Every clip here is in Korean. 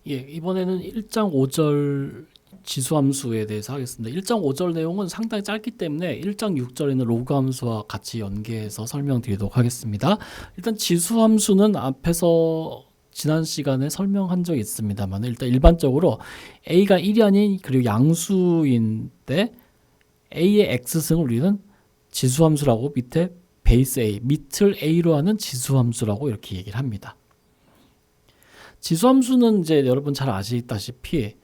예, 이번에는 1장 5절 지수함수에 대해서 하겠습니다. 1장 5절 내용은 상당히 짧기 때문에 1장 6절에는 로그 함수와 같이 연계해서 설명드리도록 하겠습니다. 일단 지수함수는 앞에서 지난 시간에 설명한 적이 있습니다만 일단 일반적으로 a가 1이 아닌 그리고 양수인데 a의 x승을 우리는 지수함수라고 밑에 베이스 a, 밑을 a로 하는 지수함수라고 이렇게 얘기를 합니다. 지수함수는 이제 여러분 잘 아시다시피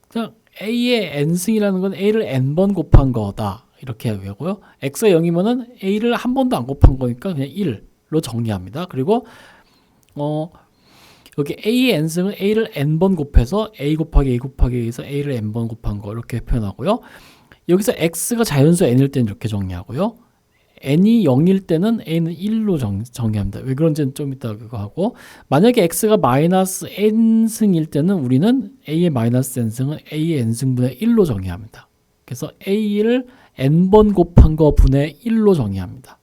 그냥 a의 n승이라는 건 a를 n번 곱한 거다 이렇게 하고요. x가 0이면은 a를 한 번도 안 곱한 거니까 그냥 1로 정리합니다. 그리고 여기 a의 n승은 a를 n번 곱해서 a 곱하기 a 곱하기 a에서 a를 n번 곱한 거 이렇게 표현하고요. 여기서 x가 자연수 n일 때는 이렇게 정리하고요. n이 0일 때는 a는 1로 정의합니다. 왜 그런지는 좀 이따 그거 하고, 만약에 x가 마이너스 n승일 때는 우리는 a의 마이너스 n승은 a의 n승분의 1로 정의합니다. 그래서 a를 n번 곱한 거 분의 1로 정의합니다.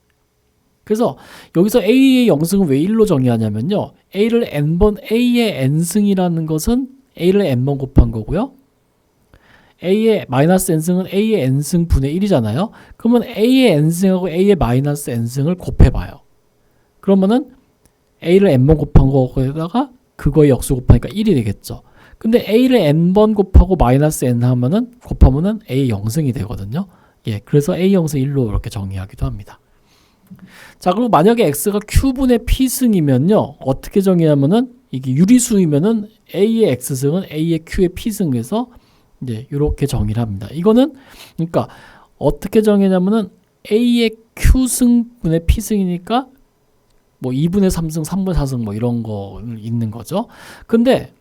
그래서 여기서 a의 0승은 왜 1로 정의하냐면요, a를 n번, a의 n승이라는 것은 a를 n번 곱한 거고요, a의 마이너스 n승은 a의 n승 분의 1이잖아요. 그러면 a의 n승하고 a의 마이너스 n승을 곱해봐요. 그러면은 a를 n번 곱한 거에다가 그거의 역수 곱하니까 1이 되겠죠. 근데 a를 n번 곱하고 마이너스 n 곱하면은 a 0승이 되거든요. 예, 그래서 a 0승 1로 이렇게 정의하기도 합니다. 자, 그리고 만약에 x가 q분의 p승이면요, 어떻게 정의하면은 이게 유리수이면은 a의 x승은 a의 q의 p승에서 이제 이렇게 정의를 합니다. 이거는 그러니까 어떻게 정의냐면은 a의 q승분의 p승이니까 뭐 2분의 3승, 3분의 4승 뭐 이런 거 있는 거죠. 근데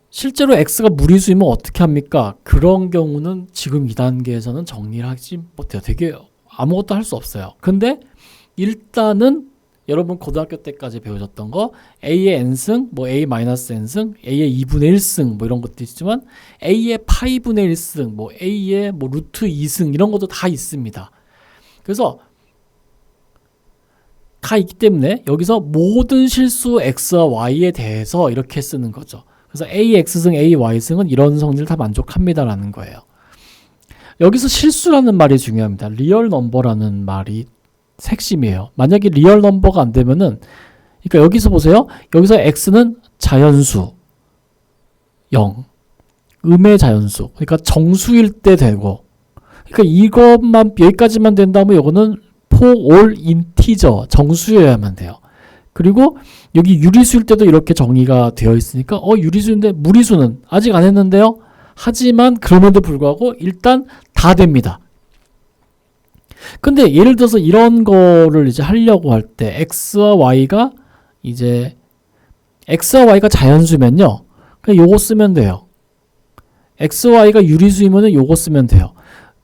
실제로 x가 무리수이면 어떻게 합니까? 그런 경우는 지금 2단계에서는 정리를 하지 못해요. 되게 아무것도 할 수 없어요. 근데 일단은 여러분 고등학교 때까지 배우셨던 거 a의 n승, 뭐 a-n승, a의 2분의 1승 뭐 이런 것도 있지만 a의 파이분의 1승, 뭐 a의 뭐 루트 2승 이런 것도 다 있습니다. 그래서 다 있기 때문에 여기서 모든 실수 x와 y에 대해서 이렇게 쓰는 거죠. 그래서 ax승, ay승은 이런 성질을 다 만족합니다라는 거예요. 여기서 실수라는 말이 중요합니다. 리얼 넘버라는 말이 핵심이에요. 만약에 리얼 넘버가 안 되면은, 그러니까 여기서 보세요. 여기서 x는 자연수 0, 음의 자연수, 그러니까 정수일 때 되고, 그러니까 이것만 여기까지만 된다면 이거는 for all integer 정수여야만 돼요. 그리고 여기 유리수일 때도 이렇게 정의가 되어 있으니까 유리수인데 무리수는 아직 안 했는데요. 하지만 그럼에도 불구하고 일단 다 됩니다. 근데 예를 들어서 이런 거를 이제 하려고 할 때 x와 y가 이제 x와 y가 자연수면요, 그냥 요거 쓰면 돼요. x와 y가 유리수이면은 요거 쓰면 돼요.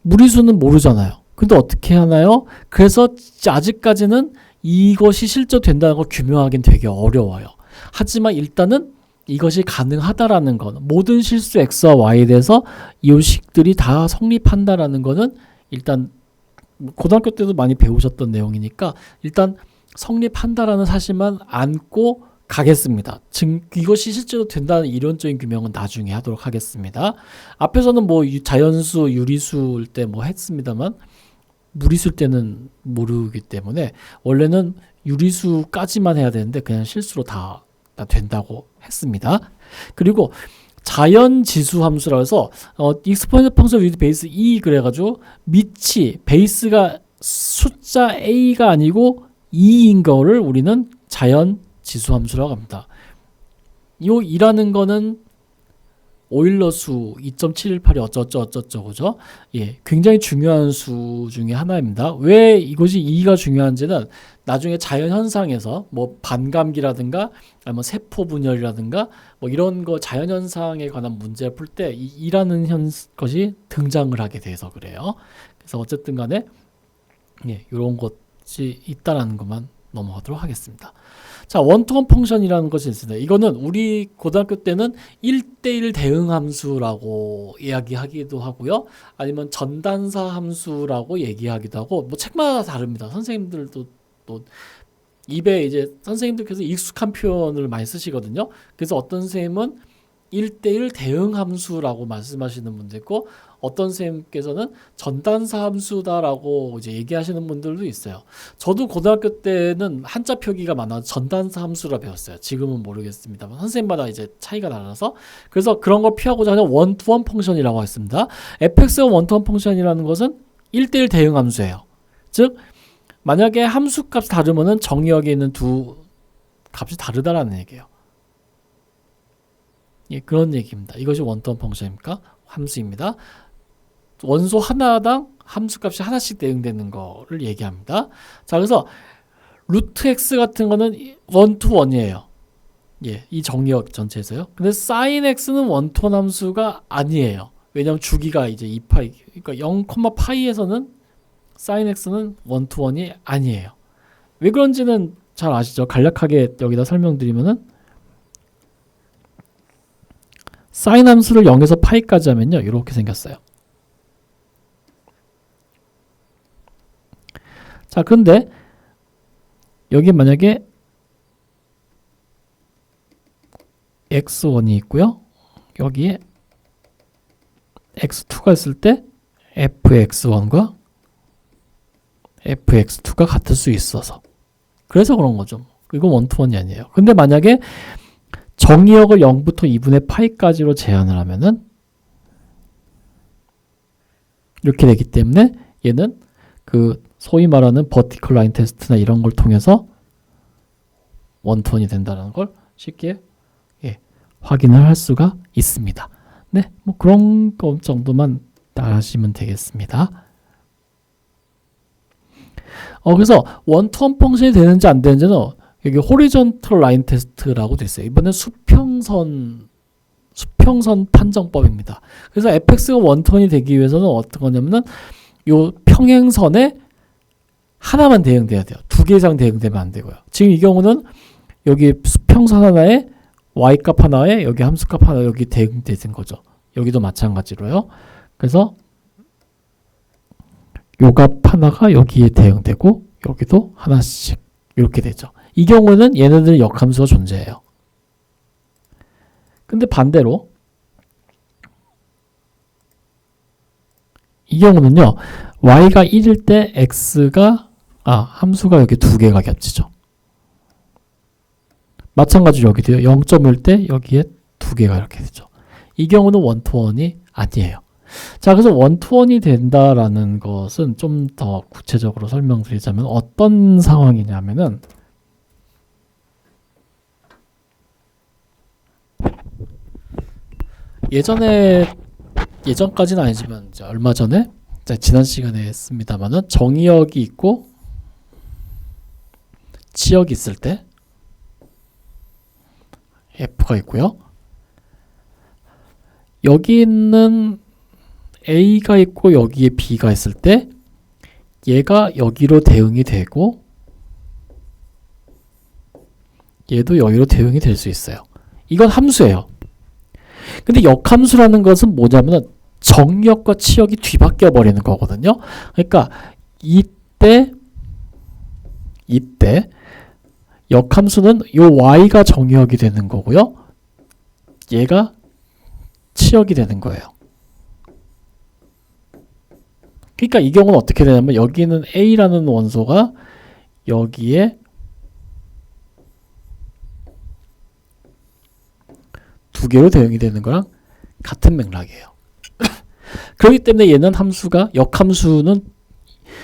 무리수는 모르잖아요. 근데 어떻게 하나요? 그래서 아직까지는 이것이 실제 된다는 걸 규명하기는 되게 어려워요. 하지만 일단은 이것이 가능하다라는 건, 모든 실수 x와 y에 대해서 이 식들이 다 성립한다라는 거는 일단 고등학교 때도 많이 배우셨던 내용이니까 일단 성립한다라는 사실만 안고 가겠습니다. 이것이 실제로 된다는 이론적인 규명은 나중에 하도록 하겠습니다. 앞에서는 뭐 자연수, 유리수일 때 뭐 했습니다만 무리수일 때는 모르기 때문에 원래는 유리수까지만 해야 되는데 그냥 실수로 다 된다고 했습니다. 그리고 자연지수 함수라 해서 exponential function with base 2 그래가지고 밑이 베이스가 숫자 a가 아니고 2인 거를 우리는 자연지수 함수라고 합니다. 이 2라는 거는 오일러 수 2.718이 어쩌고저쩌고죠. 예, 굉장히 중요한 수 중에 하나입니다. 왜 이것이 2가 중요한지는 나중에 자연현상에서 뭐 반감기라든가 아니면 세포 분열이라든가 뭐 이런 거 자연현상에 관한 문제를 풀 때 이 2라는 것이 등장을 하게 돼서 그래요. 그래서 어쨌든 간에 예, 이런 것이 있다라는 것만 넘어가도록 하겠습니다. 자, 원투원 펑션이라는 것이 있습니다. 이거는 우리 고등학교 때는 1대1 대응 함수라고 이야기하기도 하고요. 아니면 전단사 함수라고 얘기하기도 하고, 뭐 책마다 다릅니다. 선생님들도 또 입에 이제 선생님들께서 익숙한 표현을 많이 쓰시거든요. 그래서 어떤 선생님은 1대1 대응 함수라고 말씀하시는 분도 있고 어떤 선생님께서는 전단사 함수다라고 이제 얘기하시는 분들도 있어요. 저도 고등학교 때는 한자 표기가 많아 전단사 함수라 배웠어요. 지금은 모르겠습니다만 선생님마다 이제 차이가 나서 그래서 그런 걸 피하고자 하는 원투원 펑션이라고 했습니다. fx가 원투원 펑션이라는 것은 1대1 대응 함수예요. 즉 만약에 함수 값이 다르면은 정의역에 있는 두 값이 다르다라는 얘기예요. 예, 그런 얘기입니다. 이것이 원투원 펑션입니까? 함수입니다. 원소 하나당 함수값이 하나씩 대응되는 거를 얘기합니다. 자, 그래서 루트 x 같은 거는 원투원이에요. 예, 이 정의역 전체에서요. 근데 sin x는 원투원 함수가 아니에요. 왜냐하면 주기가 이제 2파이, 그러니까 0,파이에서는 sin x는 원투원이 아니에요. 왜 그런지는 잘 아시죠? 간략하게 여기다 설명드리면은 sin 함수를 0에서 파이까지 하면요. 이렇게 생겼어요. 자, 그런데 여기 만약에 x1이 있고요. 여기에 x2가 있을 때 fx1과 fx2가 같을 수 있어서 그래서 그런 거죠. 이건 원투원이 아니에요. 근데 만약에 정의역을 0부터 2분의 파이까지로 제한을 하면은 이렇게 되기 때문에 얘는 그 소위 말하는 버티컬 라인 테스트나 이런 걸 통해서 원투원이 된다는 걸 쉽게 확인을 할 수가 있습니다. 네, 뭐 그런 것 정도만 따라하시면 되겠습니다. 그래서 원투원 펑션이 되는지 안 되는지는 여기 호리존털 라인 테스트라고 돼 있어요. 이번엔 수평선 판정법입니다. 그래서 fx가 원투원이 되기 위해서는 어떤 거냐면은 요 평행선에 하나만 대응돼야 돼요. 2개 이상 대응되면 안 되고요. 지금 이 경우는 여기 수평선 하나에 y값 하나에 여기 함수값 하나 여기 대응되는 거죠. 여기도 마찬가지로요. 그래서 요 값 하나가 여기에 대응되고 여기도 하나씩 이렇게 되죠. 이 경우는 얘네들은 역함수가 존재해요. 근데 반대로 이 경우는요. y가 1일 때 x가 함수가 여기 2개가 겹치죠. 마찬가지로 여기도요. 0.1 때 여기에 2개가 이렇게 되죠. 이 경우는 원투원이 아니에요. 자, 그래서 원투원이 된다라는 것은 좀 더 구체적으로 설명드리자면 어떤 상황이냐면은 예전까지는 아니지만 이제 얼마 전에 지난 시간에 했습니다만은 정의역이 있고 치역이 있을 때 F가 있고요. 여기 있는 A가 있고 여기에 B가 있을 때 얘가 여기로 대응이 되고 얘도 여기로 대응이 될 수 있어요. 이건 함수예요. 근데 역함수라는 것은 뭐냐면은 정역과 치역이 뒤바뀌어 버리는 거거든요. 그러니까 이때 역함수는 요 y가 정역이 되는 거고요. 얘가 치역이 되는 거예요. 그러니까 이 경우는 어떻게 되냐면 여기는 A라는 원소가 여기에 두 개로 대응이 되는 거랑 같은 맥락이에요. 그렇기 때문에 얘는 함수가 역함수는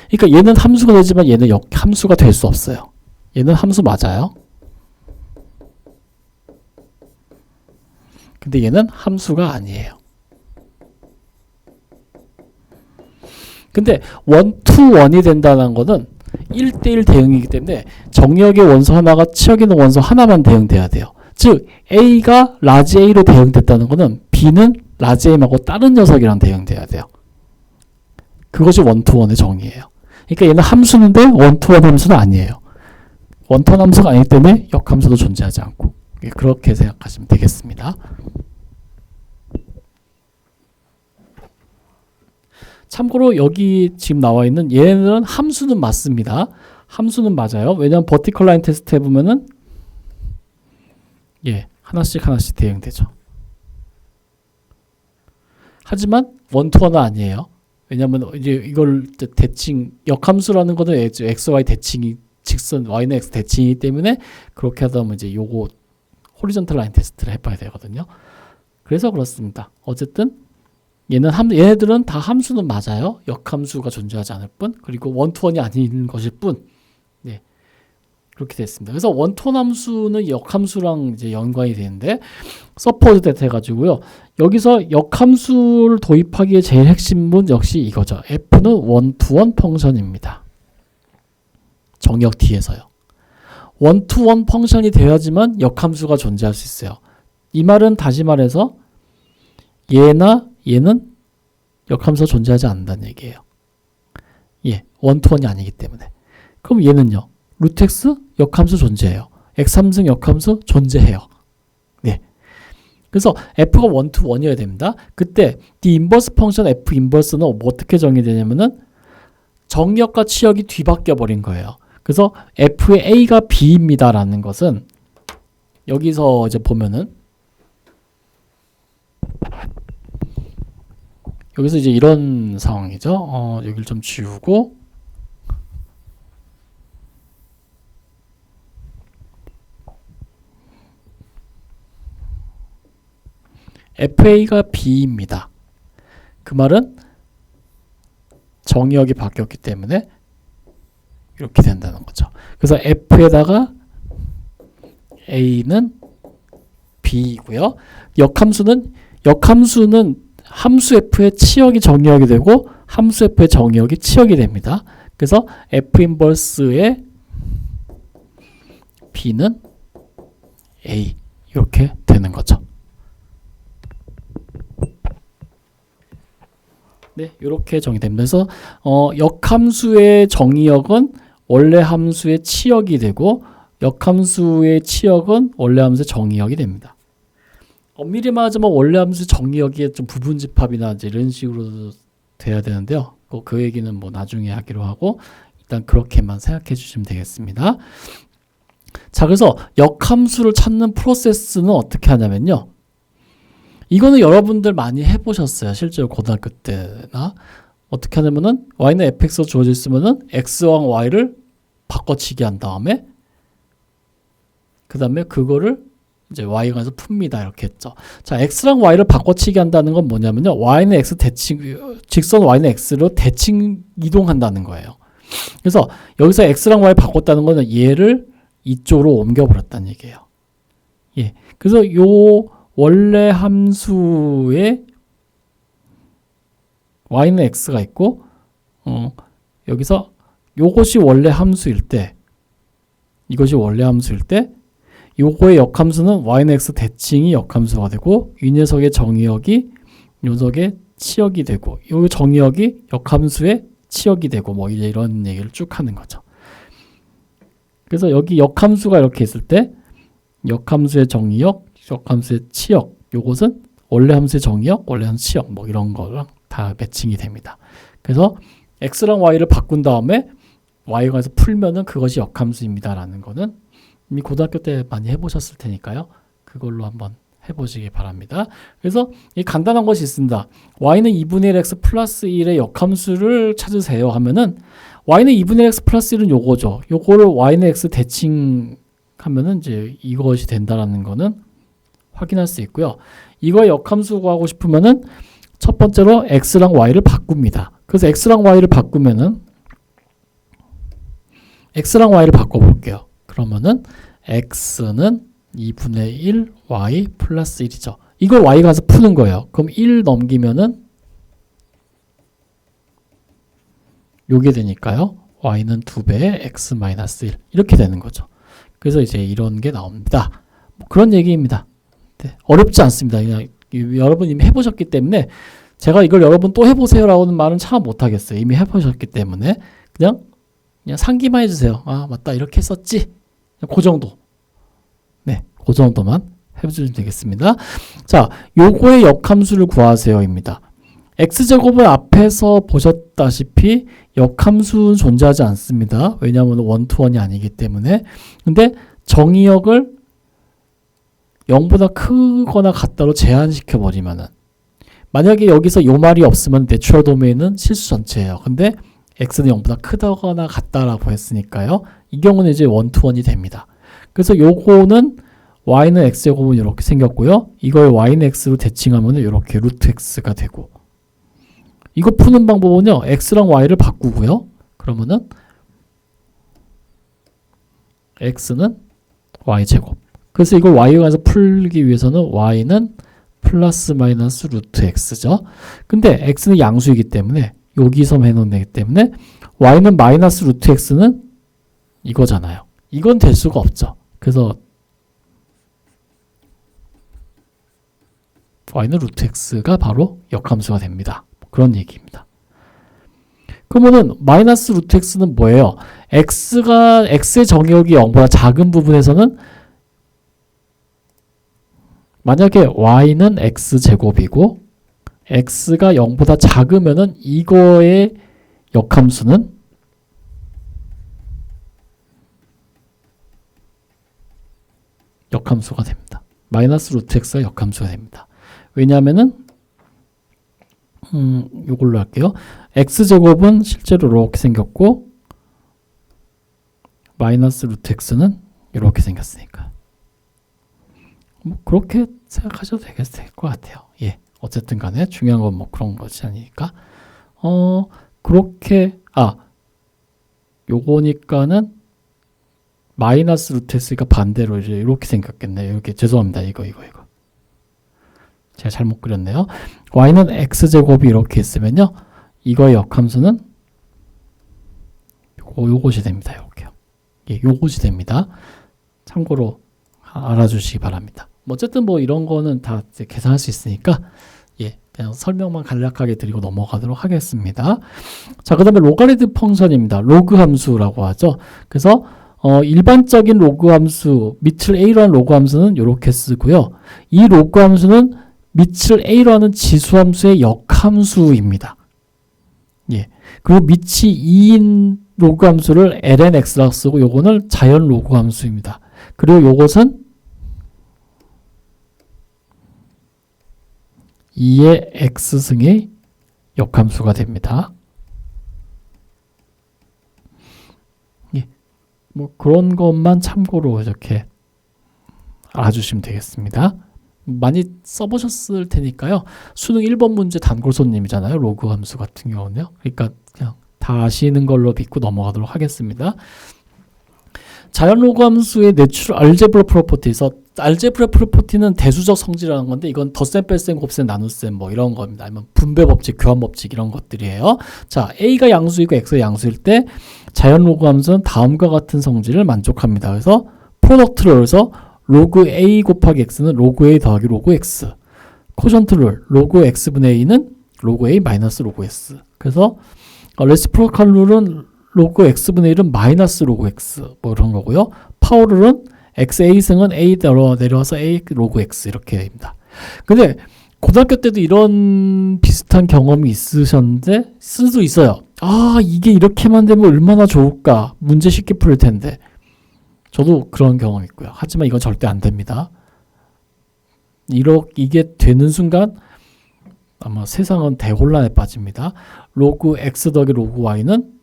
그러니까 얘는 함수가 되지만 얘는 역함수가 될 수 없어요. 얘는 함수 맞아요. 근데 얘는 함수가 아니에요. 근데 원투원이 된다는 거는 1대1 대응이기 때문에 정역의 원소 하나가 치역에 있는 원소 하나만 대응돼야 돼요. 즉 A가 라지 A로 대응됐다는 거는 B는 라지 A하고 다른 녀석이랑 대응돼야 돼요. 그것이 원투원의 정의예요. 그러니까 얘는 함수인데 원투원 함수는 아니에요. 원투원 함수가 아니기 때문에 역함수도 존재하지 않고 그렇게 생각하시면 되겠습니다. 참고로 여기 지금 나와 있는 얘네들은 함수는 맞습니다. 함수는 맞아요. 왜냐하면 버티컬 라인 테스트 해보면은 하나씩 대응되죠. 하지만 원투원은 아니에요. 왜냐하면 이제 이걸 대칭 역함수라는 거는 x, y 대칭이 직선 y는 x 대칭이기 때문에 그렇게 하다 보면 이제 요거 호리존탈 라인 테스트를 해봐야 되거든요. 그래서 그렇습니다. 어쨌든 얘네들은 다 함수는 맞아요. 역함수가 존재하지 않을 뿐, 그리고 원투원이 아닌 것일 뿐. 네, 그렇게 됐습니다. 그래서 원투원 함수는 역함수랑 이제 연관이 되는데 서포트 데이터 해가지고요. 여기서 역함수를 도입하기에 제일 핵심은 역시 이거죠. f는 원투원 펑션입니다. 정역 뒤에서요. 원투원 펑션이 되어야지만 역함수가 존재할 수 있어요. 이 말은 다시 말해서 얘나 얘는 역함수가 존재하지 않는다는 얘기예요. 원투원이 아니기 때문에. 그럼 얘는요. 루트 x 역함수 존재해요. x3승 역함수 존재해요. 네. 그래서 f가 원투원이어야 됩니다. 그때 the inverse 펑션 f 인버스는 어떻게 정의되냐면은 정역과 치역이 뒤바뀌어 버린 거예요. 그래서 f의 a가 b입니다라는 것은 여기서 이제 보면은 여기서 이제 이런 상황이죠. 여기를 좀 지우고 FA가 B입니다. 그 말은 정의역이 바뀌었기 때문에 이렇게 된다는 거죠. 그래서 F에다가 A는 B이고요. 역함수는 함수 F의 치역이 정의역이 되고 함수 F의 정의역이 치역이 됩니다. 그래서 F 인버스의 B는 A 이렇게 되는 거죠. 네, 이렇게 정의됩니다. 그래서 역함수의 정의역은 원래 함수의 치역이 되고 역함수의 치역은 원래 함수의 정의역이 됩니다. 엄밀히 말하자면 원래 함수 정의역이 좀 부분집합이나 이제 이런 식으로 돼야 되는데요. 그 얘기는 뭐 나중에 하기로 하고 일단 그렇게만 생각해 주시면 되겠습니다. 자, 그래서 역함수를 찾는 프로세스는 어떻게 하냐면요. 이거는 여러분들 많이 해보셨어요. 실제로 고등학교 때나. 어떻게 하냐면은 y는 fx가 주어져 있으면은 x와 y를 바꿔치기 한 다음에 그 다음에 그거를 이제 y가 해서 풉니다. 이렇게 했죠. 자, x랑 y를 바꿔치기 한다는 건 뭐냐면요. y는 x 직선 y는 x로 대칭 이동한다는 거예요. 그래서 여기서 x랑 y 바꿨다는 거는 얘를 이쪽으로 옮겨버렸다는 얘기예요. 그래서 요 원래 함수에 y는 x가 있고 여기서 요것이 원래 함수일 때 이것이 원래 함수일 때 요거의 역함수는 y는 x 대칭이 역함수가 되고 이 녀석의 정의역이 이 녀석의 치역이 되고 요 정의역이 역함수의 치역이 되고 뭐 이런 얘기를 쭉 하는 거죠. 그래서 여기 역함수가 이렇게 있을 때 역함수의 정의역, 역함수의 치역, 요것은 원래 함수의 정의역, 원래 함수 치역 뭐 이런 거랑 다 매칭이 됩니다. 그래서 x랑 y를 바꾼 다음에 y가 해서 풀면은 그것이 역함수입니다라는 거는 이미 고등학교 때 많이 해보셨을 테니까요. 그걸로 한번 해보시기 바랍니다. 그래서 이 간단한 것이 있습니다. y는 2분의 1 x 플러스 1의 역함수를 찾으세요 하면은 y는 2분의 1 x 플러스 1은 요거죠. 요거를 y는 x 대칭하면은 이제 이것이 된다라는 거는 확인할 수 있고요. 이거 역함수 구하고 싶으면은 첫 번째로 x랑 y를 바꿉니다. 그래서 x랑 y를 바꾸면은 x랑 y를 바꿔볼게요. 그러면은 x는 2분의 1 y 플러스 1이죠. 이걸 y가 가서 푸는 거예요. 그럼 1 넘기면은 요게 되니까요. y는 2배의 x 마이너스 1 이렇게 되는 거죠. 그래서 이제 이런 게 나옵니다. 뭐 그런 얘기입니다. 네, 어렵지 않습니다. 그냥 여러분 이미 해보셨기 때문에 제가 이걸 여러분 또 해보세요 라고는 말은 참 못하겠어요. 이미 해보셨기 때문에 그냥 상기만 해주세요. 아 맞다 이렇게 했었지. 그 정도. 네, 그 정도만 해주시면 되겠습니다. 자, 요거의 역함수를 구하세요입니다. x제곱은 앞에서 보셨다시피 역함수는 존재하지 않습니다. 왜냐하면 원투원이 아니기 때문에. 근데 정의역을 0보다 크거나 같다로 제한시켜 버리면은, 만약에 여기서 요 말이 없으면 내추럴 도메인은 실수 전체예요. 근데 x는 0보다 크다거나 같다라고 했으니까요. 이 경우는 이제 원투원이 됩니다. 그래서 요거는 y는 x제곱은 이렇게 생겼고요. 이걸 y는 x로 대칭하면 이렇게 루트 x가 되고, 이거 푸는 방법은요, x랑 y를 바꾸고요. 그러면은 x는 y제곱. 그래서 이걸 y에 관해서 풀기 위해서는 y는 플러스 마이너스 루트 x죠. 근데 x는 양수이기 때문에 여기서 해놓은 거기 때문에 y는 마이너스 루트 x는 이거잖아요. 이건 될 수가 없죠. 그래서 y는 루트 x가 바로 역함수가 됩니다. 그런 얘기입니다. 그러면은 마이너스 루트 x는 뭐예요? x의 정의역이 0보다 작은 부분에서는, 만약에 y는 x제곱이고 x가 0보다 작으면은 이거의 역함수는 역함수가 됩니다. 마이너스 루트 x가 역함수가 됩니다. 왜냐하면은 이걸로 할게요. x제곱은 실제로 이렇게 생겼고 마이너스 루트 x는 이렇게 생겼으니까. 뭐 그렇게 생각하셔도 될 것 같아요. 예, 어쨌든 간에 중요한 건 뭐 그런 것이 아니니까. 그렇게, 요거니까는 마이너스 루트 x가 반대로 이제 이렇게 생겼겠네요. 이렇게, 죄송합니다. 이거. 제가 잘못 그렸네요. y는 x제곱이 이렇게 있으면요, 이거의 역함수는 요것이 됩니다. 요거요. 예, 요것이 됩니다. 참고로 알아주시기 바랍니다. 어쨌든 뭐 이런 거는 다 이제 계산할 수 있으니까, 예, 그냥 설명만 간략하게 드리고 넘어가도록 하겠습니다. 자, 그 다음에 로가리즘 펑션입니다. 로그 함수라고 하죠. 그래서 일반적인 로그 함수, 밑을 a로 한 로그 함수는 이렇게 쓰고요. 이 로그 함수는 밑을 a로 하는 지수함수의 역함수입니다. 예. 그리고 밑이 2인 로그 함수를 lnx라고 쓰고, 요거는 자연 로그 함수입니다. 그리고 요것은 2의 x승의 역함수가 됩니다. 예. 뭐 그런 것만 참고로 이렇게 알아주시면 되겠습니다. 많이 써보셨을 테니까요. 수능 1번 문제 단골손님이잖아요. 로그 함수 같은 경우는요. 그러니까 그냥 다 아시는 걸로 믿고 넘어가도록 하겠습니다. 자연 로그 함수의 내추럴 알제브라 프로퍼티에서, 알제브라 프로퍼티는 대수적 성질이라는 건데, 이건 덧셈, 뺄셈, 곱셈, 나눗셈 뭐 이런 겁니다. 아니면 분배 법칙, 교환 법칙 이런 것들이에요. 자, a가 양수이고 x가 양수일 때 자연 로그 함수는 다음과 같은 성질을 만족합니다. 그래서 프로덕트 룰에서 로그 a 곱하기 x는 로그 a 더하기 로그 x, 코션트 룰, 로그 x분의 a는 로그 a 마이너스 로그 s. 그래서 레시프로칼 룰은 로그 x분의 1은 마이너스 로그 x 뭐 이런 거고요. 파워 룰은 xa승은 a 내려와서 a 로그 x 이렇게 됩니다. 근데 고등학교 때도 이런 비슷한 경험이 있으셨는데, 쓸 수도 있어요. 이게 이렇게만 되면 얼마나 좋을까, 문제 쉽게 풀릴 텐데. 저도 그런 경험이 있고요. 하지만 이건 절대 안 됩니다. 이게 되는 순간 아마 세상은 대혼란에 빠집니다. 로그 x 더하기 로그 y는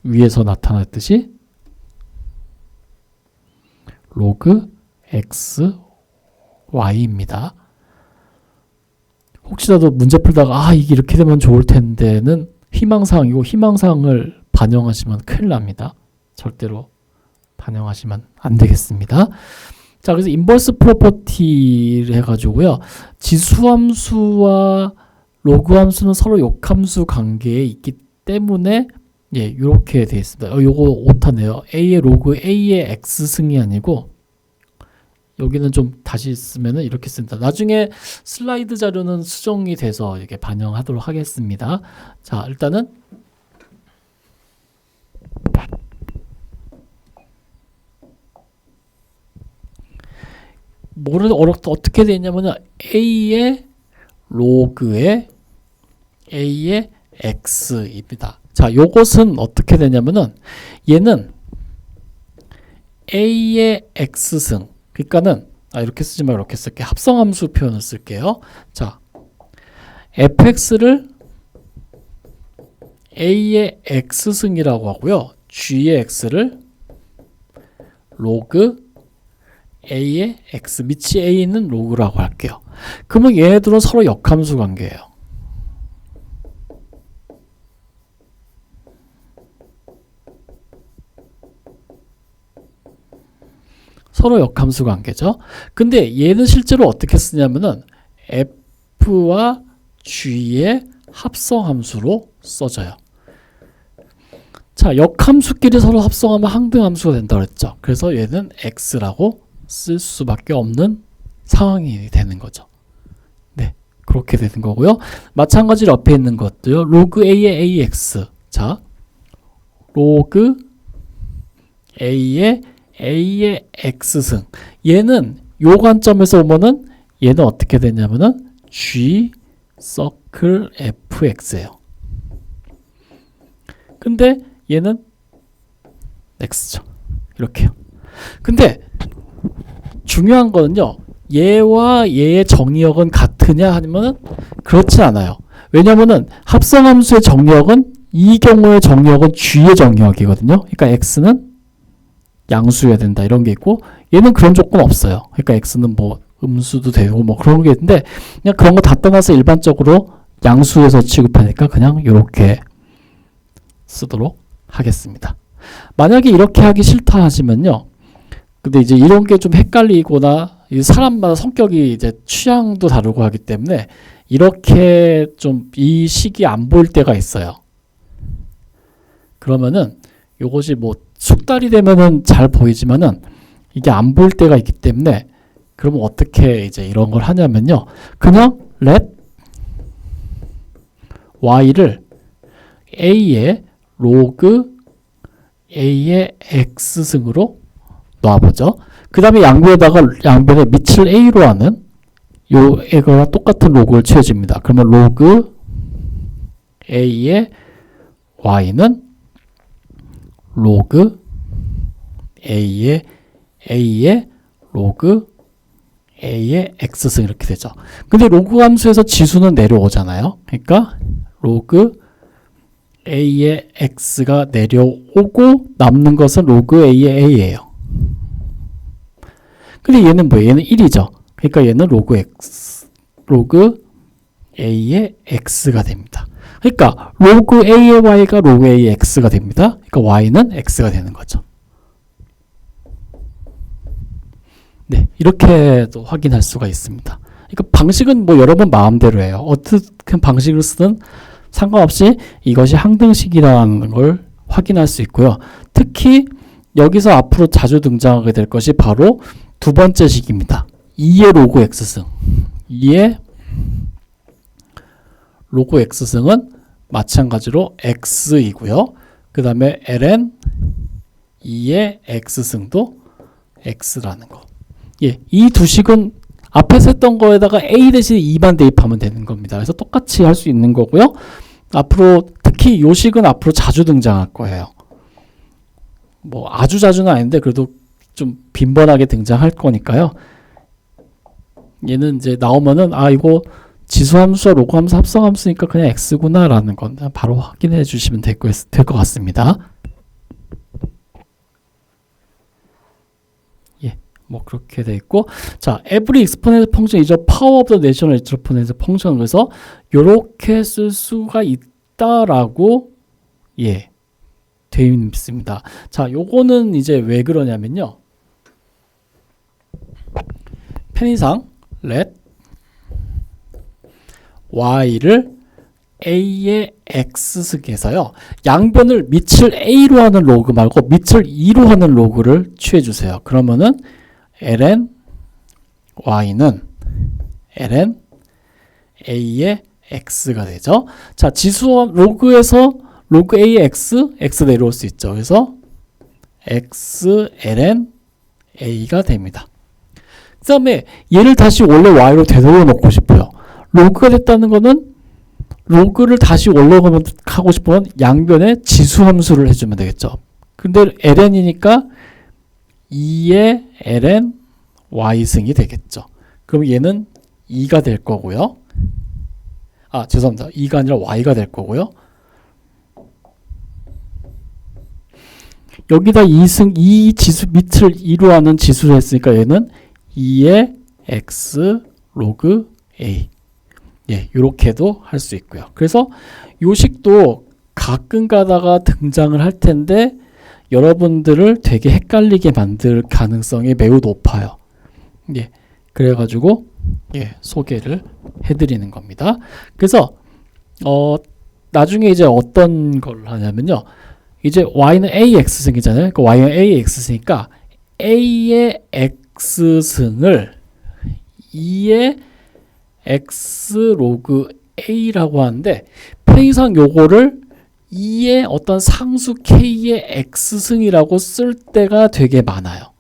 위에서 나타났듯이 로그 x y입니다. 혹시라도 문제 풀다가 이게 이렇게 되면 좋을 텐데는 희망사항이고, 희망사항을 반영하시면 큰일 납니다. 절대로 반영하시면 안 되겠습니다. 자, 그래서 인버스 프로퍼티를 해가지고요, 지수함수와 로그함수는 서로 역함수 관계에 있기 때문에, 예, 이렇게 되어 있습니다. 요거 오타네요. a의 로그 a의 x승이 아니고, 여기는 좀 다시 쓰면은 이렇게 씁니다. 나중에 슬라이드 자료는 수정이 돼서 이렇게 반영하도록 하겠습니다. 자, 일단은 어떻게 되냐면요, a의 로그의 a의 x입니다. 자, 요것은 어떻게 되냐면은 얘는 a의 x승, 그러니까는 이렇게 쓰지 말고 이렇게 쓸게. 합성함수 표현을 쓸게요. 자, fx를 a의 x승이라고 하고요. g의 x를 로그 a의 x, 밑이 a는 로그라고 할게요. 그러면 얘네들은 서로 역함수 관계예요. 서로 역함수 관계죠. 근데 얘는 실제로 어떻게 쓰냐면은 f와 g의 합성함수로 써져요. 자, 역함수끼리 서로 합성하면 항등함수가 된다고 했죠. 그래서 얘는 x라고 쓸 수밖에 없는 상황이 되는 거죠. 네, 그렇게 되는 거고요. 마찬가지로 옆에 있는 것도요. 로그 a의 ax. 자, 로그 a의 x승. 얘는 요 관점에서 보면은 얘는 어떻게 되냐면은 g 서클 fx예요. 근데 얘는 x죠. 이렇게요. 근데 중요한 거는요. 얘와 얘의 정의역은 같으냐 하면은 그렇지 않아요. 왜냐면은 합성함수의 정의역은 이 경우의 정의역은 g의 정의역이거든요. 그러니까 x는 양수여야 된다 이런 게 있고 얘는 그런 조건 없어요. 그러니까 x는 뭐 음수도 되고 뭐 그런 게 있는데 그냥 그런 거 다 떠나서 일반적으로 양수에서 취급하니까 그냥 이렇게 쓰도록 하겠습니다. 만약에 이렇게 하기 싫다 하시면요. 근데 이제 이런 게 좀 헷갈리거나 사람마다 성격이 이제 취향도 다르고 하기 때문에 이렇게 좀 이 식이 안 보일 때가 있어요. 그러면은 요것이 뭐 숙달이 되면은 잘 보이지만은 이게 안 보일 때가 있기 때문에 그러면 어떻게 이제 이런 걸 하냐면요. 그냥 let y를 a의 로그 a의 x승으로 놔보죠. 그 다음에 양변에 밑을 a로 하는 요 애가 똑같은 로그를 취해줍니다. 그러면 로그 a의 y는 로그 a의 로그 a의 x승 이렇게 되죠. 근데 로그 함수에서 지수는 내려오잖아요. 그러니까 로그 a의 x가 내려오고 남는 것은 로그 a의 a예요. 근데 얘는 뭐예요? 얘는 1이죠. 그러니까 얘는 로그 a의 x가 됩니다. 그러니까 로그 a의 y가 로그 a의 x가 됩니다. 그러니까 y는 x가 되는 거죠. 네, 이렇게도 확인할 수가 있습니다. 그러니까 방식은 뭐 여러분 마음대로예요. 어떻게 방식을 쓰든 상관없이 이것이 항등식이라는 걸 확인할 수 있고요. 특히 여기서 앞으로 자주 등장하게 될 것이 바로 두 번째 식입니다. 2의 로그 x승. 2의 로그 x승은 마찬가지로 x이고요. 그 다음에 ln 2의 x승도 x라는 거. 예, 이 두 식은 앞에서 했던 거에다가 a 대신 2만 대입하면 되는 겁니다. 그래서 똑같이 할 수 있는 거고요. 앞으로 특히 요 식은 앞으로 자주 등장할 거예요. 뭐 아주 자주는 아닌데 그래도 좀 빈번하게 등장할 거니까요. 얘는 이제 나오면은 이거 지수함수와 로그함수 합성함수니까 그냥 x구나 라는 건 바로 확인해 주시면 될 것 같습니다. 예, 뭐 그렇게 돼 있고, 자, every exponential function is a power of the natural exponential function. 그래서 요렇게 쓸 수가 있다라고 예, 되어 있습니다. 자, 요거는 이제 왜 그러냐면요. 편의상 let y를 a의 x승에서요. 양변을 밑을 a로 하는 로그 말고 밑을 2로 하는 로그를 취해주세요. 그러면은 ln y는 ln a의 x가 되죠. 자, 지수 로그에서 로그 a의 x 내려올 수 있죠. 그래서 x ln a가 됩니다. 그 다음에 얘를 다시 원래 y로 되돌려 놓고 싶어요. 로그가 됐다는 거는 로그를 다시 원로그로 하고 싶으면 양변에 지수함수를 해주면 되겠죠. 근데 ln이니까 2의 ln y승이 되겠죠. 그럼 얘는 2가 될 거고요. 죄송합니다. 2가 아니라 y가 될 거고요. 여기다 2 지수 밑을 2로 하는 지수를 했으니까 얘는 2의 x 로그 a. 예, 요렇게도 할 수 있고요. 그래서 요 식도 가끔 가다가 등장을 할 텐데 여러분들을 되게 헷갈리게 만들 가능성이 매우 높아요. 예, 그래가지고 소개를 해드리는 겁니다. 그래서 나중에 이제 어떤 걸 하냐면요. 이제 y는 ax승이잖아요. 그러니까 y는 ax승이니까 a의 x승을 2의 x 로그 a라고 하는데 편의상 요거를 2의 어떤 상수 k의 x승이라고 쓸 때가 되게 많아요.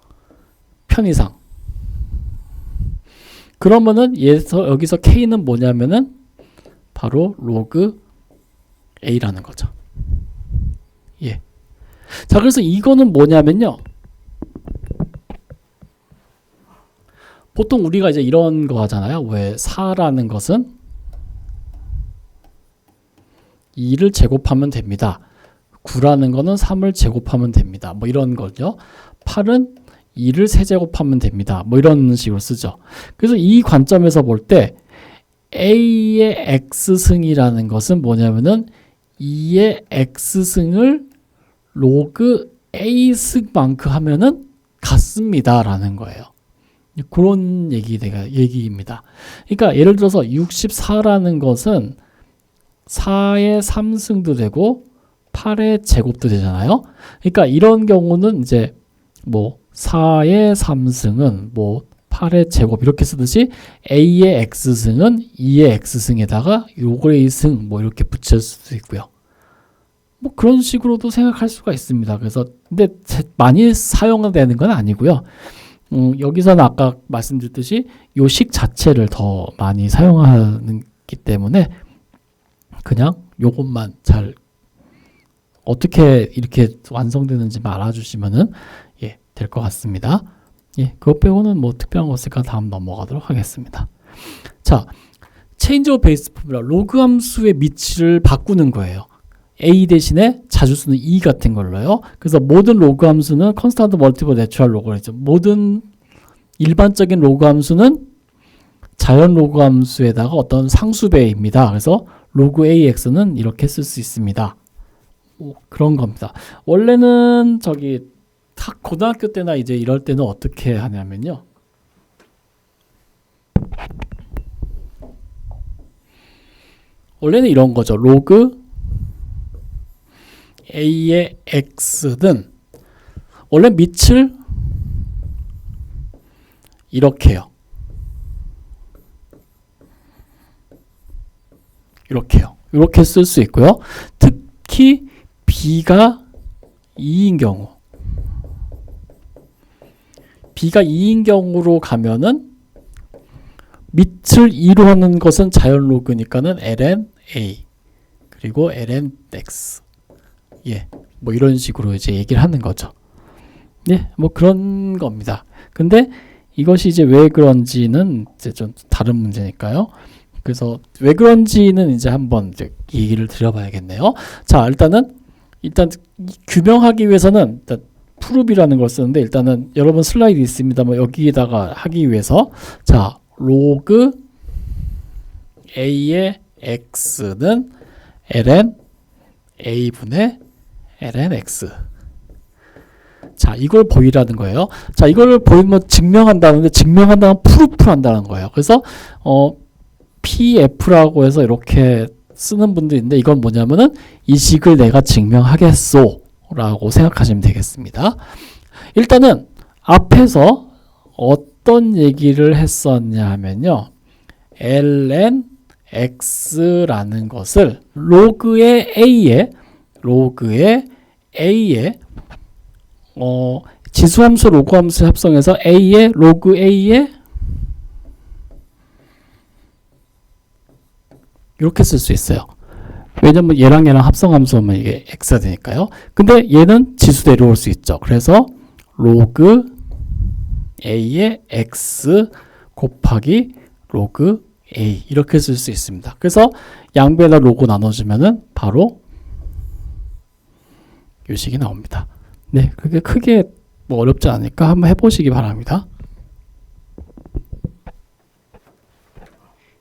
편의상. 그러면은 여기서 k는 뭐냐면은 바로 로그 a라는 거죠. 예. 자, 그래서 이거는 뭐냐면요. 보통 우리가 이제 이런 거 하잖아요. 왜 4라는 것은 2를 제곱하면 됩니다. 9라는 거는 3을 제곱하면 됩니다. 뭐 이런 거죠. 8은 2를 세제곱하면 됩니다. 뭐 이런 식으로 쓰죠. 그래서 이 관점에서 볼 때 a의 x승이라는 것은 뭐냐면은 2의 x승을 로그 a승만큼 하면은 같습니다. 라는 거예요. 그런 얘기입니다. 그러니까 예를 들어서 64라는 것은 4의 3승도 되고 8의 제곱도 되잖아요. 그러니까 이런 경우는 이제 뭐 4의 3승은 뭐 8의 제곱 이렇게 쓰듯이 a의 x승은 2의 x승에다가 요거의 2승 뭐 이렇게 붙일 수도 있고요. 뭐 그런 식으로도 생각할 수가 있습니다. 그래서 근데 많이 사용되는 건 아니고요. 여기서는 아까 말씀드렸듯이 요 식 자체를 더 많이 사용하기 때문에 그냥 요것만 잘 어떻게 이렇게 완성되는지만 알아주시면은 될 것 같습니다. 그것 빼고는 뭐 특별한 거 없으니까 다음 넘어가도록 하겠습니다. 자, change of base 포뮬라 로그 함수의 미치를 바꾸는 거예요. a 대신에 자주수는 2 같은 걸로요. 그래서 모든 로그 함수는 컨스탄트 멀티플 내추럴 로그래죠. 모든 일반적인 로그 함수는 자연 로그 함수에다가 어떤 상수배입니다. 그래서 로그 ax는 이렇게 쓸 수 있습니다. 그런 겁니다. 원래는 고등학교 때나 이제 이럴 때는 어떻게 하냐면요. 원래는 이런 거죠. 로그 a의 x는 원래 밑을 이렇게 해요. 이렇게 쓸 수 있고요. 특히 b가 2인 경우 가면은 밑을 2로 하는 것은 자연 로그니까는 ln a 그리고 ln x 뭐 이런 식으로 이제 얘기를 하는 거죠. 뭐 그런 겁니다. 근데 이것이 이제 왜 그런지는 이제 좀 다른 문제니까요. 그래서 왜 그런지는 이제 한번 이제 얘기를 드려봐야겠네요. 자, 일단 규명하기 위해서는 일단 프룹이라는 걸 쓰는데 일단은 여러분 슬라이드 있습니다만 여기에다가 하기 위해서 자, 로그 a의 x는 ln a분의 ln x. 자, 이걸 보이라는 거예요. 자, 이거를 보이면 증명한다는데 증명한다는 프루프를 한다는 거예요. 그래서 pf라고 해서 이렇게 쓰는 분도 있는데 이건 뭐냐면은 이 식을 내가 증명하겠소 라고 생각하시면 되겠습니다. 일단은 앞에서 어떤 얘기를 했었냐 하면요. ln x라는 것을 로그의 a에 지수함수 로그함수 합성해서 a의 로그 a에 이렇게 쓸 수 있어요. 왜냐면 얘랑 합성함수하면 이게 x가 되니까요. 근데 얘는 지수 내려올 수 있죠. 그래서 로그 a의 x 곱하기 로그 a 이렇게 쓸 수 있습니다. 그래서 양배에다 로그 나눠주면은 바로 이 식이 나옵니다. 네, 그게 크게 뭐 어렵지 않으니까 한번 해보시기 바랍니다.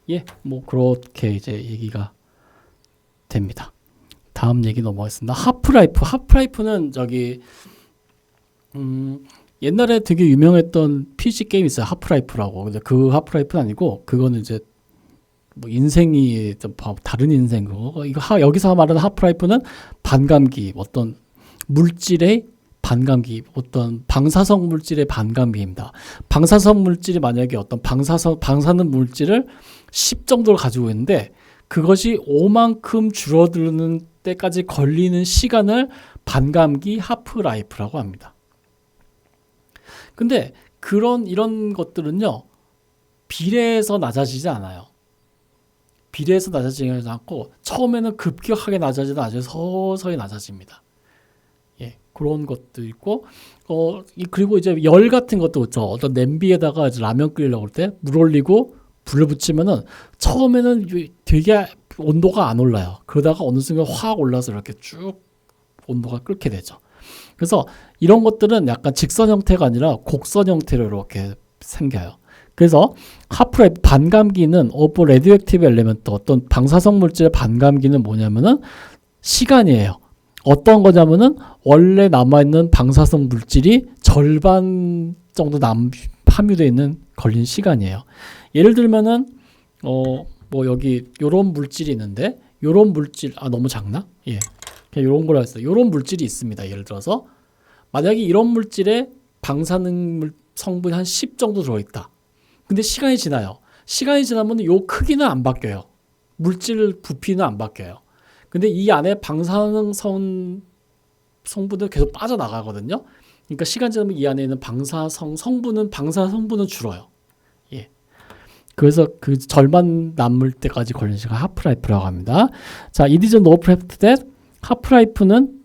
예, 뭐 그렇게 이제 얘기가 됩니다. 다음 얘기 넘어가겠습니다. 하프라이프는 저기 옛날에 되게 유명했던 PC 게임 있어요. 하프라이프라고. 근데 그 하프라이프는 아니고 그거는 이제 뭐 인생이 좀 다른 인생 그거. 이거 여기서 말하는 하프라이프는 반감기, 어떤 물질의 반감기, 어떤 방사성 물질의 반감기입니다. 방사성 물질이 만약에 어떤 방사능 물질을 10 정도를 가지고 있는데 그것이 5만큼 줄어드는 때까지 걸리는 시간을 반감기 하프라이프라고 합니다. 근데 이런 것들은요, 비례해서 낮아지지 않아요. 비례해서 낮아지지 않고 처음에는 급격하게 낮아지다 서서히 낮아집니다. 예, 그런 것도 있고, 그리고 이제 열 같은 것도 있죠. 어떤 냄비에다가 라면 끓이려고 할 때 물 올리고 불을 붙이면은 처음에는 되게 온도가 안 올라요. 그러다가 어느 순간 확 올라서 이렇게 쭉 온도가 끓게 되죠. 그래서 이런 것들은 약간 직선 형태가 아니라 곡선 형태로 이렇게 생겨요. 그래서 하프라이프 반감기는 오브 레디오액티브 엘리먼트, 어떤 방사성 물질의 반감기는 뭐냐면은 시간이에요. 어떤 거냐면은 원래 남아있는 방사성 물질이 절반 정도 함유되어 있는 걸린 시간이에요. 예를 들면은 뭐 여기 요런 물질이 있는데 요런 물질 너무 작나? 예. 그냥 요런 걸로 했어요. 요런 물질이 있습니다. 예를 들어서 만약에 이런 물질에 방사능 성분이 한 10 정도 들어있다. 근데 시간이 지나요. 시간이 지나면 요 크기는 안 바뀌어요. 물질 부피는 안 바뀌어요. 근데 이 안에 방사능 성분도 계속 빠져나가거든요. 그러니까 시간 지나면 이 안에 있는 방사성 성분은 줄어요. 예. 그래서 그 절반 남을 때까지 걸리는 시간 하프라이프라고 합니다. 자, it is no fact that 하프라이프는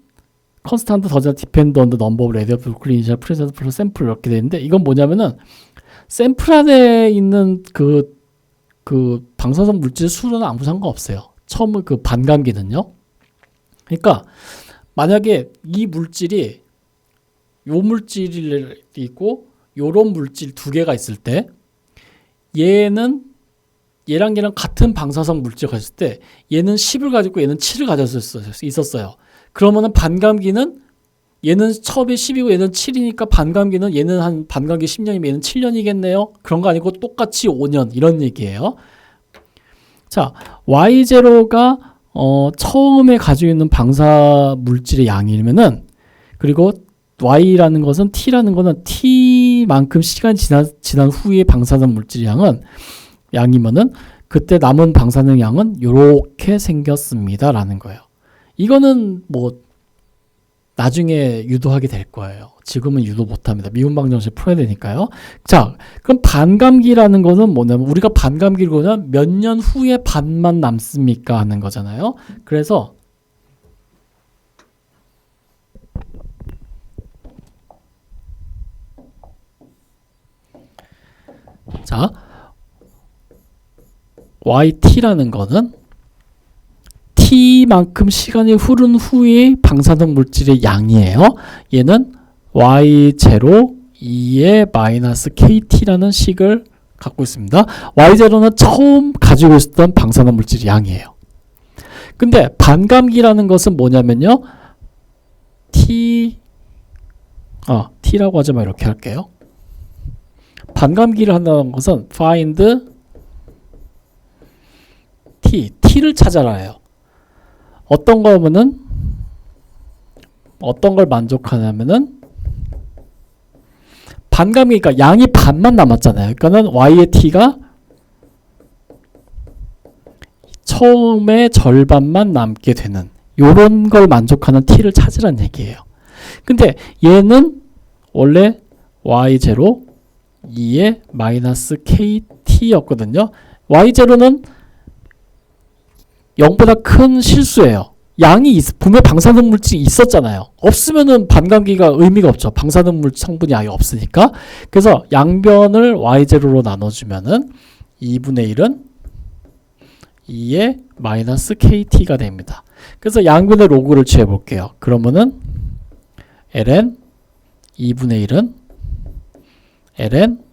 constant does not depend on the number of radioactive initial present per sample 이렇게 되는데 이건 뭐냐면은 샘플 안에 있는 그 방사성 물질 수는 아무 상관없어요. 처음 그 반감기는요. 그러니까 만약에 이 물질이 요 물질이 있고 요런 물질 두 개가 있을 때 얘랑 같은 방사성 물질을 가졌을 때 얘는 10을 가지고 얘는 7을 가졌었어요. 그러면은 반감기는 얘는 처음에 10이고 얘는 7이니까 반감기는 얘는 한 반감기 10년이면 얘는 7년이겠네요. 그런 거 아니고 똑같이 5년 이런 얘기예요. 자, Y0가 처음에 가지고 있는 방사 물질의 양이면은 그리고 Y라는 것은 T라는 거는 T만큼 시간이 지난 후에 방사능 물질의 양이면은 그때 남은 방사능 양은 이렇게 생겼습니다 라는 거예요. 이거는 뭐 나중에 유도하게 될 거예요. 지금은 유도 못합니다. 미분방정식 풀어야 되니까요. 자, 그럼 반감기라는 것은 뭐냐면 우리가 반감기를 보면 몇 년 후에 반만 남습니까 하는 거잖아요. 그래서 자, YT라는 거는 T만큼 시간이 흐른 후에 방사능 물질의 양이에요. 얘는 Y0 2의 마이너스 KT라는 식을 갖고 있습니다. Y0는 처음 가지고 있었던 방사능 물질의 양이에요. 근데 반감기라는 것은 뭐냐면요. T라고 하지 마 이렇게 할게요. 반감기를 한다는 것은 find T를 찾아라예요. 어떤 걸 만족하냐면은 반감기, 그러니까 양이 반만 남았잖아요. 그러니까는 Y의 T가 처음에 절반만 남게 되는 요런 걸 만족하는 T를 찾으란 얘기예요. 근데 얘는 원래 Y0 2의 마이너스 KT였거든요. Y0는 0보다 큰 실수예요. 양이 분명 방사능 물질이 있었잖아요. 없으면은 반감기가 의미가 없죠. 방사능 물질 성분이 아예 없으니까. 그래서 양변을 y0로 나눠주면은 2분의 1은 2의 마이너스 kt가 됩니다. 그래서 양변의 로그를 취해 볼게요. 그러면은 ln 2분의 1은 ln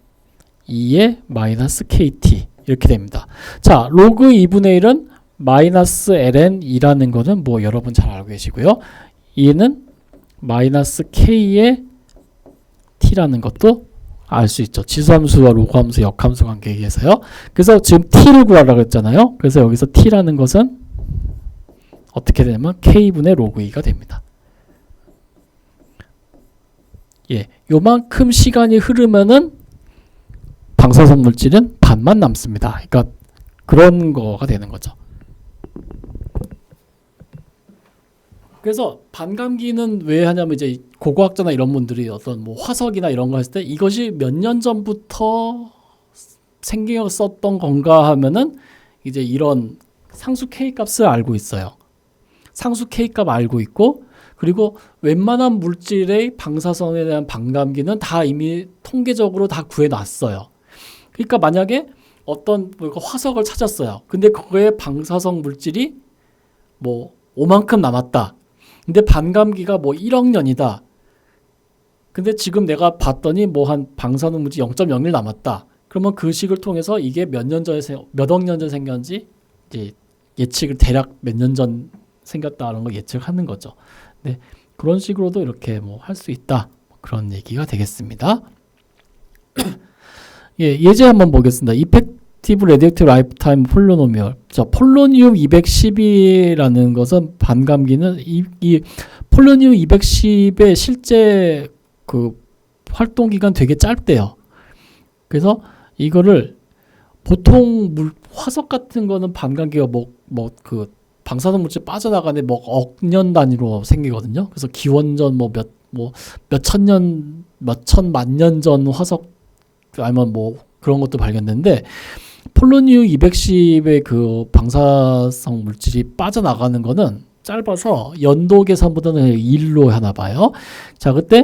2의 마이너스 kt 이렇게 됩니다. 자, 로그 2분의 1은 마이너스 ln2라는 거는 뭐 여러분 잘 알고 계시고요. 얘는 마이너스 k의 t라는 것도 알 수 있죠. 지수함수와 로그함수 역함수 관계에 의해서요. 그래서 지금 t를 구하라고 했잖아요. 그래서 여기서 t라는 것은 어떻게 되냐면 k분의 로그 2가 됩니다. 예, 요만큼 시간이 흐르면은 방사성 물질은 반만 남습니다. 그러니까 그런 거가 되는 거죠. 그래서 반감기는 왜 하냐면 이제 고고학자나 이런 분들이 어떤 뭐 화석이나 이런 거 했을 때 이것이 몇 년 전부터 생겨 썼던 건가 하면은 이제 이런 상수 K 값을 알고 있어요. 상수 K 값 알고 있고, 그리고 웬만한 물질의 방사성에 대한 반감기는 다 이미 통계적으로 다 구해놨어요. 그러니까 만약에 어떤 화석을 찾았어요. 근데 그거에 방사성 물질이 뭐 5만큼 남았다. 근데 반감기가 뭐 1억 년이다. 근데 지금 내가 봤더니 뭐 한 방사능 물질 0.01 남았다. 그러면 그 식을 통해서 이게 몇 억 년 전 생겼는지 이제 예측을 대략 몇 년 전 생겼다는 걸 예측하는 거죠. 네, 그런 식으로도 이렇게 뭐 할 수 있다. 그런 얘기가 되겠습니다. 예, 예제 한번 보겠습니다. 이펙티브 레디액티브 라이프타임 폴로노미얼. 자, 폴로니움 210이라는 것은 반감기는 이 폴로니움 210의 실제 그 활동 기간 되게 짧대요. 그래서 이거를 보통 화석 같은 거는 반감기가 그 방사능 물질 빠져나가는데 뭐 억년 단위로 생기거든요. 그래서 기원전 몇천 년, 몇천만 년 전 화석 아니면 뭐 그런 것도 발견됐는데, 폴로니움 210의 그 방사성 물질이 빠져나가는 거는 짧아서 연도 계산보다는 1로 하나 봐요. 자, 그때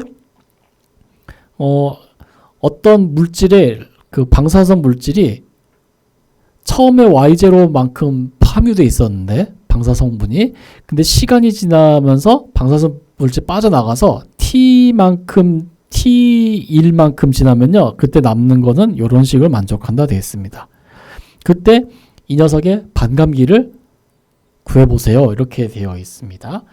어떤 물질의 그 방사성 물질이 처음에 Y0만큼 함유돼 있었는데 방사성분이, 근데 시간이 지나면서 방사성 물질 빠져나가서 T1만큼 지나면요, 그때 남는 거는 이런 식을 만족한다 되어 있습니다. 그때 이 녀석의 반감기를 구해보세요. 이렇게 되어 있습니다.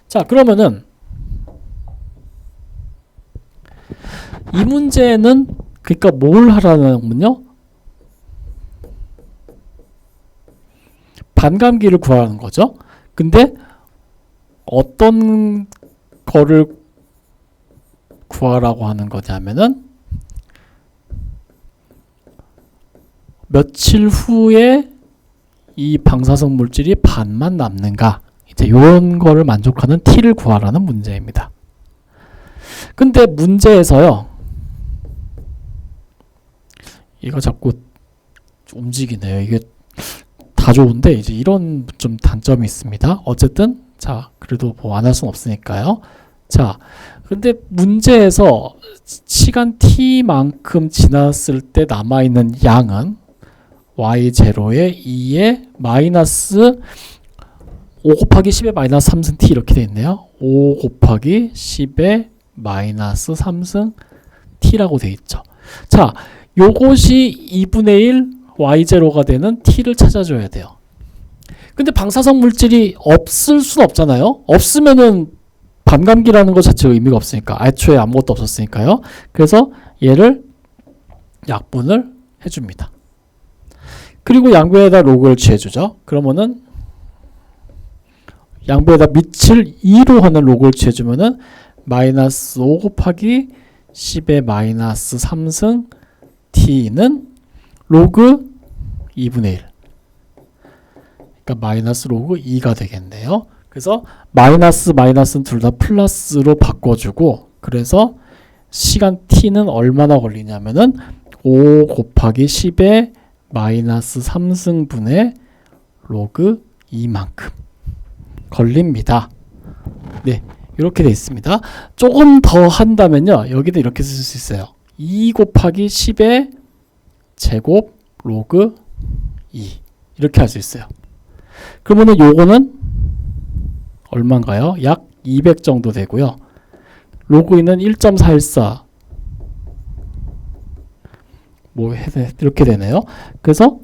자, 그러면은 이 문제는 그러니까 뭘 하라는 거면요, 반감기를 구하는 거죠. 근데 어떤 거를 구하라고 하는 거냐면은 며칠 후에 이 방사성 물질이 반만 남는가, 이제 이런 거를 만족하는 t를 구하라는 문제입니다. 근데 문제에서요, 이거 자꾸 움직이네요. 이게 다 좋은데 이제 이런 좀 단점이 있습니다. 어쨌든 자, 그래도 뭐 안 할 수는 없으니까요. 자, 근데 문제에서 시간 t만큼 지났을 때 남아있는 양은 y0에 2에 마이너스 5 곱하기 10의 마이너스 3승 t 이렇게 되어 있네요. 5 곱하기 10의 마이너스 3승 t라고 되어 있죠. 자, 요것이 2분의 1 y0가 되는 t를 찾아줘야 돼요. 근데 방사성 물질이 없을 수는 없잖아요. 없으면은 반감기라는 것 자체가 의미가 없으니까, 애초에 아무것도 없었으니까요. 그래서 얘를 약분을 해줍니다. 그리고 양변에다 로그를 취해주죠. 그러면은 양변에다 밑을 2로 하는 로그를 취해주면은 마이너스 5 곱하기 10의 마이너스 3승 t는 로그 2분의 1. 그러니까 마이너스 로그 2가 되겠네요. 그래서 마이너스는 둘 다 플러스로 바꿔주고, 그래서 시간 t는 얼마나 걸리냐면은 5 곱하기 10의 마이너스 3승분의 로그 2만큼 걸립니다. 네, 이렇게 돼 있습니다. 조금 더 한다면요, 여기도 이렇게 쓸 수 있어요. 2 곱하기 10의 제곱 로그 2 이렇게 할 수 있어요. 그러면은 요거는 얼마인가요? 약 200 정도 되고요. 로그 2는 1.414 뭐 이렇게 되네요. 그래서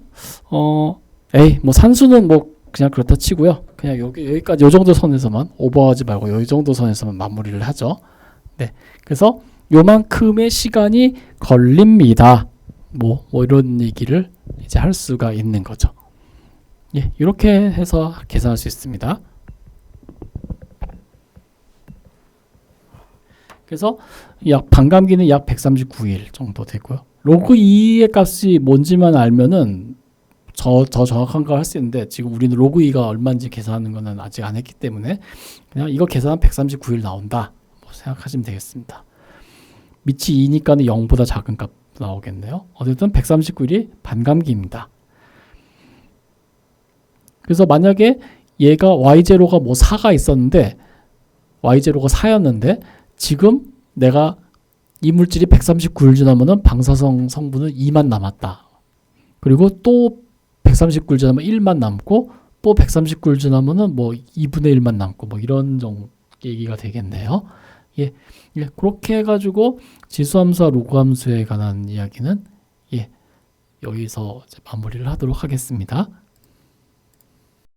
뭐 산수는 뭐 그냥 그렇다 치고요. 그냥 여기까지 요 정도 선에서만 오버하지 말고 요 정도 선에서만 마무리를 하죠. 네, 그래서 요만큼의 시간이 걸립니다. 뭐 이런 얘기를 이제 할 수가 있는 거죠. 예, 이렇게 해서 계산할 수 있습니다. 그래서 약 반감기는 약 139일 정도 되고요. 로그 2의 값이 뭔지만 알면은 더 정확한 걸 할 수 있는데, 지금 우리는 로그 2가 얼마인지 계산하는 거는 아직 안 했기 때문에 그냥 이거 계산하면 139일 나온다 뭐 생각하시면 되겠습니다. 밑이 2니까는 0보다 작은 값 나오겠네요. 어쨌든 139일이 반감기입니다. 그래서 만약에 얘가 y0가 뭐 4가 있었는데 y0가 4였는데 지금 내가 이 물질이 139일 지나면은 방사성 성분은 2만 남았다. 그리고 또 139일 지나면 1만 남고 또 139일 지나면은 뭐 2분의 1만 남고 뭐 이런 정도 얘기가 되겠네요. 예, 그렇게 해가지고 지수함수와 로그함수에 관한 이야기는 여기서 이제 마무리를 하도록 하겠습니다.